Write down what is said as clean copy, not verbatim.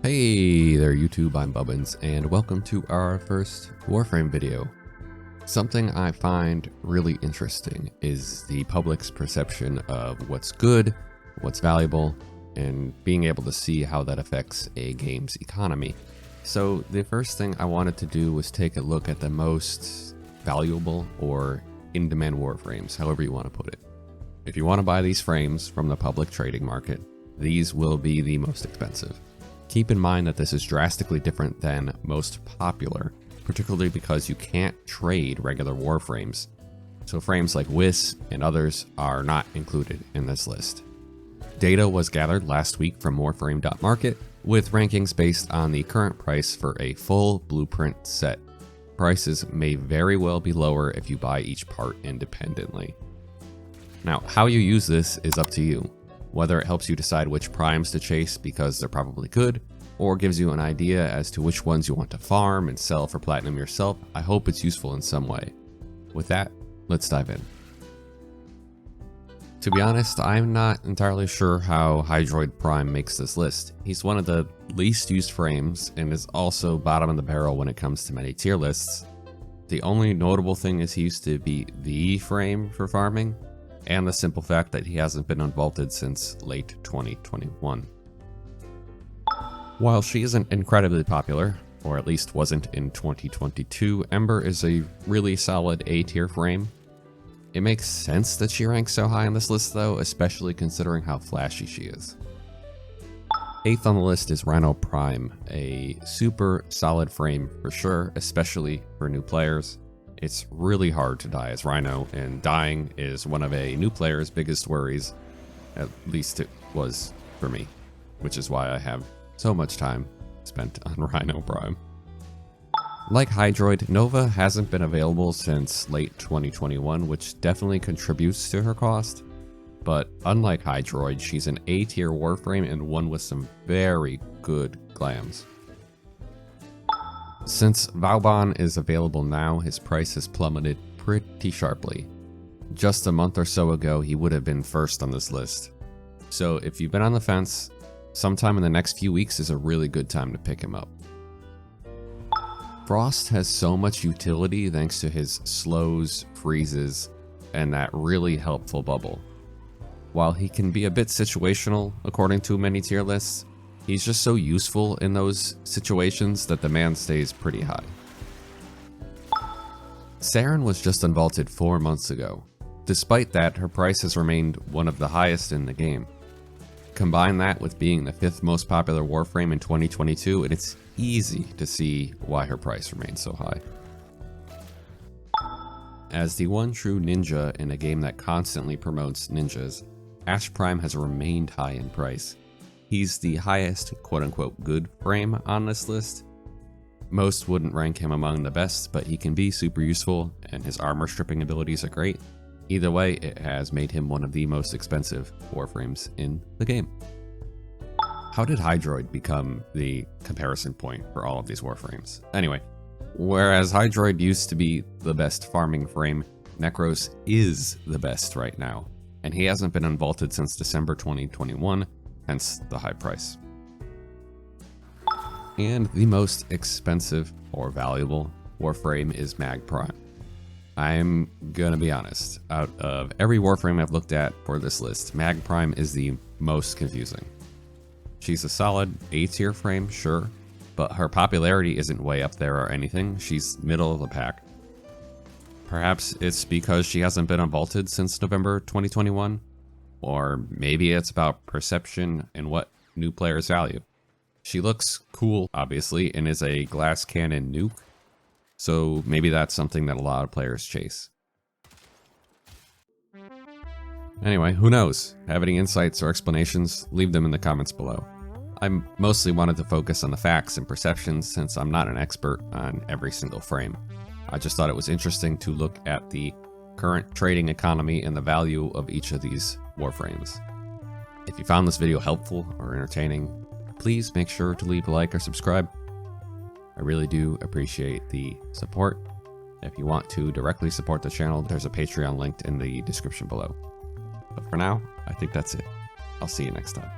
Hey there YouTube, I'm Bubbins, and welcome to our first Warframe video. Something I find really interesting is the public's perception of what's good, what's valuable, and being able to see how that affects a game's economy. So the first thing I wanted to do was take a look at the most valuable or in-demand Warframes, however you want to put it. If you want to buy these frames from the public trading market, these will be the most expensive. Keep in mind that this is drastically different than most popular, particularly because you can't trade regular Warframes. So frames like WIS and others are not included in this list. Data was gathered last week from warframe.market with rankings based on the current price for a full blueprint set. Prices may very well be lower if you buy each part independently. Now, how you use this is up to you. Whether it helps you decide which primes to chase because they're probably good, or gives you an idea as to which ones you want to farm and sell for platinum yourself, I hope it's useful in some way. With that, let's dive in. To be honest, I'm not entirely sure how Hydroid Prime makes this list. He's one of the least used frames and is also bottom of the barrel when it comes to many tier lists. The only notable thing is he used to be the frame for farming, and the simple fact that he hasn't been unvaulted since late 2021. While she isn't incredibly popular, or at least wasn't in 2022, Ember is a really solid A tier frame. It makes sense that she ranks so high on this list though, especially considering how flashy she is. 8th on the list is Rhino Prime, a super solid frame for sure, especially for new players. It's really hard to die as Rhino, and dying is one of a new player's biggest worries. At least it was for me, which is why I have so much time spent on Rhino Prime. Like Hydroid, Nova hasn't been available since late 2021, which definitely contributes to her cost. But unlike Hydroid, she's an A tier Warframe and one with some very good glams. Since Vauban is available now, his price has plummeted pretty sharply. Just a month or so ago, he would have been first on this list. So if you've been on the fence, sometime in the next few weeks is a really good time to pick him up. Frost has so much utility thanks to his slows, freezes, and that really helpful bubble. While he can be a bit situational according to many tier lists, he's just so useful in those situations that the demand stays pretty high. Saren was just unvaulted 4 months ago. Despite that, her price has remained one of the highest in the game. Combine that with being the 5th most popular Warframe in 2022, and it's easy to see why her price remains so high. As the one true ninja in a game that constantly promotes ninjas, Ash Prime has remained high in price. He's the highest quote-unquote good frame on this list. Most wouldn't rank him among the best, but he can be super useful and his armor stripping abilities are great. Either way, it has made him one of the most expensive Warframes in the game. How did Hydroid become the comparison point for all of these Warframes? Anyway, whereas Hydroid used to be the best farming frame, Necros is the best right now, and he hasn't been unvaulted since December 2021, hence the high price. And the most expensive or valuable Warframe is Mag Prime. I'm gonna be honest, out of every Warframe I've looked at for this list, Mag Prime is the most confusing. She's a solid A tier frame, sure, but her popularity isn't way up there or anything. She's middle of the pack. Perhaps it's because she hasn't been unvaulted since November 2021, or maybe it's about perception and what new players value. She looks cool, obviously, and is a glass cannon nuke, so maybe that's something that a lot of players chase. Anyway, who knows? Have any insights or explanations? Leave them in the comments below. I mostly wanted to focus on the facts and perceptions since I'm not an expert on every single frame. I just thought it was interesting to look at the current trading economy and the value of each of these Warframes. If you found this video helpful or entertaining, please make sure to leave a like or subscribe. I really do appreciate the support. If you want to directly support the channel, there's a Patreon linked in the description below. But for now, I think that's it. I'll see you next time.